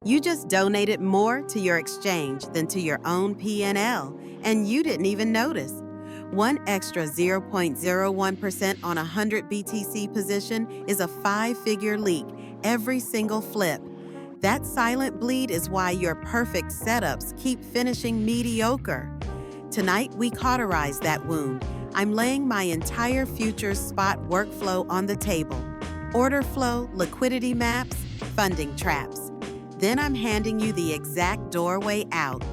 You just donated more to your exchange than to your own P&L, and you didn't even notice. One extra 0.01% on a 100 BTC position is a five-figure leak every single flip. That silent bleed is why your perfect setups keep finishing mediocre. Tonight, we cauterize that wound. I'm laying my entire futures spot workflow on the table. Order flow, liquidity maps, funding traps. Then I'm handing you the exact doorway out.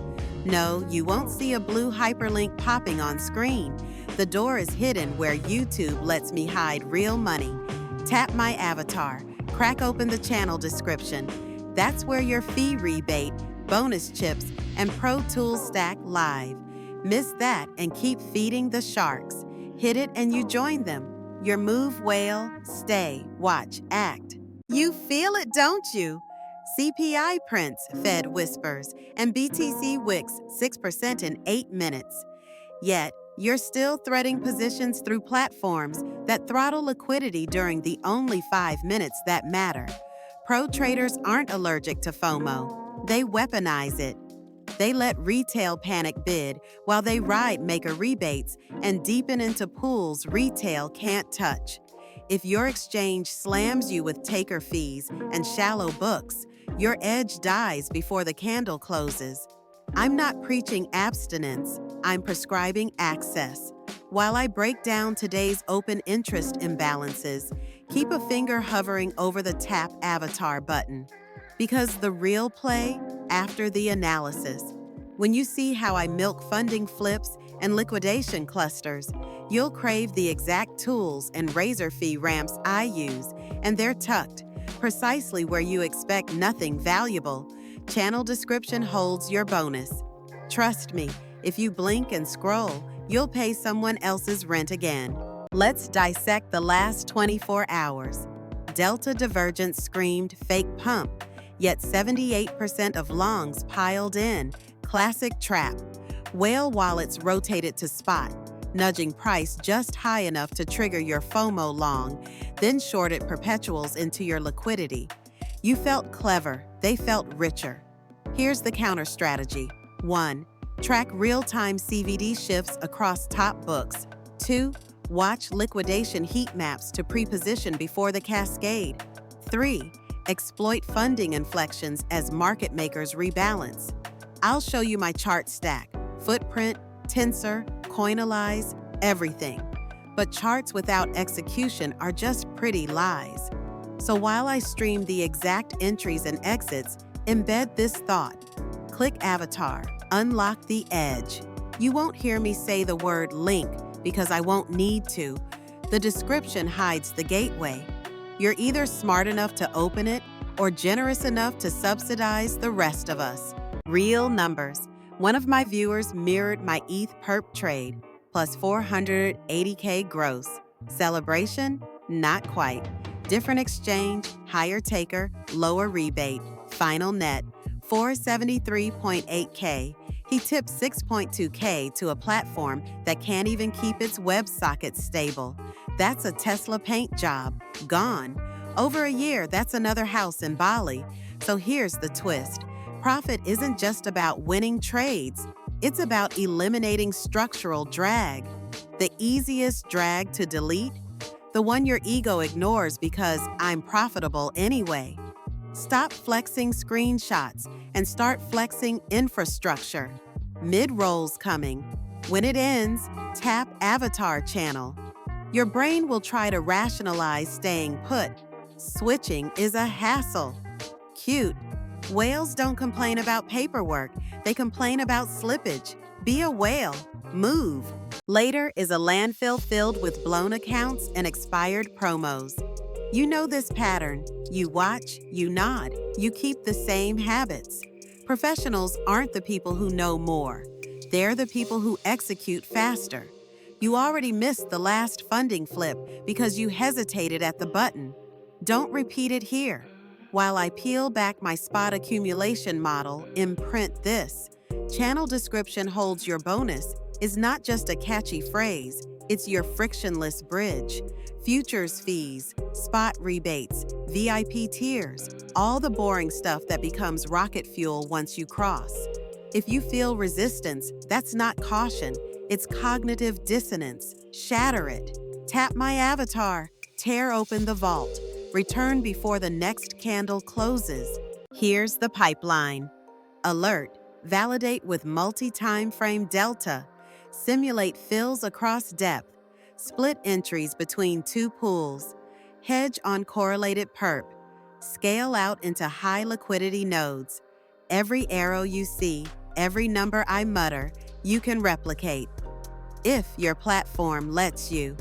No, you won't see a blue hyperlink popping on screen. The door is hidden where YouTube lets me hide real money. Tap my avatar, crack open the channel description. That's where your fee rebate, bonus chips, and Pro Tools stack live. Miss that and keep feeding the sharks. Hit it and you join them. Your move, whale, stay, watch, act. You feel it, don't you? CPI prints, Fed whispers, and BTC wicks 6% in 8 minutes. Yet, you're still threading positions through platforms that throttle liquidity during the only 5 minutes that matter. Pro traders aren't allergic to FOMO. They weaponize it. They let retail panic bid while they ride maker rebates and deepen into pools retail can't touch. If your exchange slams you with taker fees and shallow books, your edge dies before the candle closes. I'm not preaching abstinence, I'm prescribing access. While I break down today's open interest imbalances, keep a finger hovering over the tap avatar button. Because the real play, after the analysis. When you see how I milk funding flips and liquidation clusters, you'll crave the exact tools and razor fee ramps I use, and they're tucked, precisely where you expect nothing valuable. Channel description holds your bonus. Trust me, if you blink and scroll, you'll pay someone else's rent again. Let's dissect the last 24 hours. Delta divergence screamed fake pump, yet 78% of longs piled in. Classic trap. Whale wallets rotated to spot, nudging price just high enough to trigger your FOMO long, then shorted perpetuals into your liquidity. You felt clever, they felt richer. Here's the counter strategy. 1. Track real-time CVD shifts across top books. 2. Watch liquidation heat maps to pre-position before the cascade. 3. Exploit funding inflections as market makers rebalance. I'll show you my chart stack, footprint, tensor, coinalyze, everything. But charts without execution are just pretty lies. So while I stream the exact entries and exits, embed this thought. Click avatar, unlock the edge. You won't hear me say the word link because I won't need to. The description hides the gateway. You're either smart enough to open it or generous enough to subsidize the rest of us. Real numbers. One of my viewers mirrored my ETH perp trade, plus 480K gross. Celebration? Not quite. Different exchange, higher taker, lower rebate. Final net, 473.8K. He tipped 6.2K to a platform that can't even keep its WebSockets stable. That's a Tesla paint job. Gone. Over a year, that's another house in Bali. So here's the twist. Profit isn't just about winning trades. It's about eliminating structural drag. The easiest drag to delete? The one your ego ignores because I'm profitable anyway. Stop flexing screenshots and start flexing infrastructure. Mid-roll's coming. When it ends, tap Avatar Channel. Your brain will try to rationalize staying put. Switching is a hassle. Cute. Whales don't complain about paperwork. They complain about slippage. Be a whale. Move. Later is a landfill filled with blown accounts and expired promos. You know this pattern. You watch, you nod, you keep the same habits. Professionals aren't the people who know more. They're the people who execute faster. You already missed the last funding flip because you hesitated at the button. Don't repeat it here. While I peel back my spot accumulation model, imprint this. Channel description holds your bonus is not just a catchy phrase, It's your frictionless bridge. Futures fees, spot rebates, VIP tiers, all the boring stuff that becomes rocket fuel once you cross. If you feel resistance, that's not caution, it's cognitive dissonance. Shatter it. Tap my avatar, tear open the vault, return before the next candle closes. Here's the pipeline. Alert. Validate with multi-time frame delta. Simulate fills across depth. Split entries between two pools. Hedge on correlated perp. Scale out into high liquidity nodes. Every arrow you see, every number I mutter, you can replicate. If your platform lets you.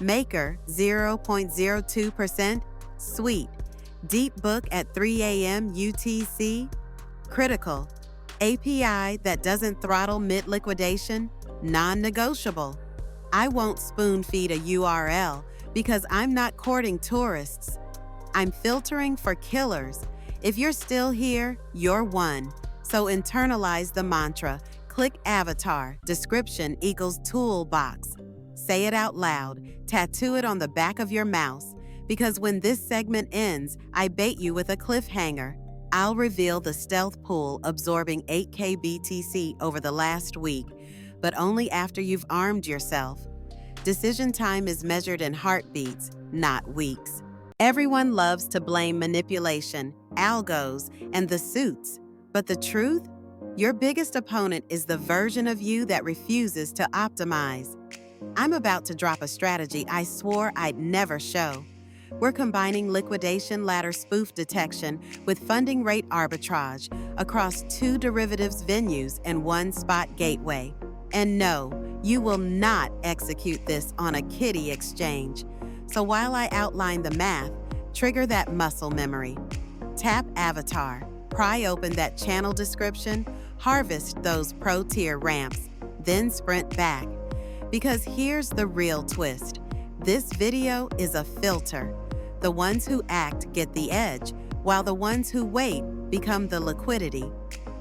Maker 0.02%. Sweet. Deep book at 3 a.m. UTC. Critical. API that doesn't throttle mid-liquidation. Non-negotiable. I won't spoon-feed a URL because I'm not courting tourists. I'm filtering for killers. If you're still here, you're one. So internalize the mantra. Click avatar, description equals toolbox. Say it out loud, tattoo it on the back of your mouse, because when this segment ends, I bait you with a cliffhanger. I'll reveal the stealth pool absorbing 8K BTC over the last week, but only after you've armed yourself. Decision time is measured in heartbeats, not weeks. Everyone loves to blame manipulation, algos, and the suits, but the truth? Your biggest opponent is the version of you that refuses to optimize. I'm about to drop a strategy I swore I'd never show. We're combining liquidation ladder spoof detection with funding rate arbitrage across 2 derivatives venues and 1 spot gateway. And no, you will not execute this on a kiddie exchange. So while I outline the math, trigger that muscle memory. Tap avatar, pry open that channel description, harvest those pro tier ramps, then sprint back. Because here's the real twist. This video is a filter. The ones who act get the edge, while the ones who wait become the liquidity.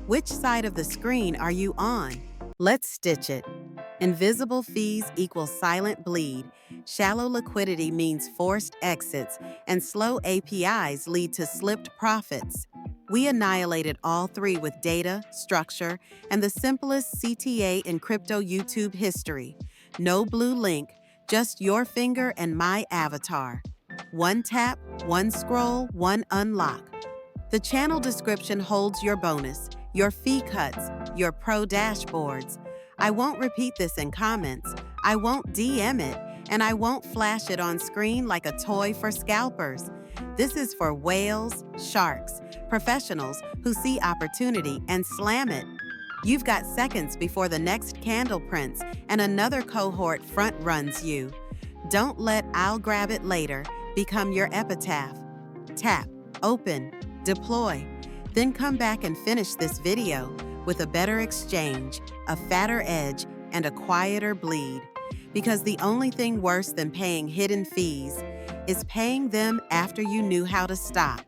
Which side of the screen are you on? Let's stitch it. Invisible fees equal silent bleed. Shallow liquidity means forced exits, and slow APIs lead to slipped profits. We annihilated all 3 with data, structure, and the simplest CTA in crypto YouTube history. No blue link, just your finger and my avatar. 1 tap, 1 scroll, 1 unlock. The channel description holds your bonus, your fee cuts, your pro dashboards. I won't repeat this in comments, I won't DM it, and I won't flash it on screen like a toy for scalpers. This is for whales, sharks, professionals who see opportunity and slam it. You've got seconds before the next candle prints and another cohort front runs you. Don't let "I'll grab it later" become your epitaph. Tap, open, deploy, then come back and finish this video with a better exchange, a fatter edge, and a quieter bleed. Because the only thing worse than paying hidden fees is paying them after you knew how to stop.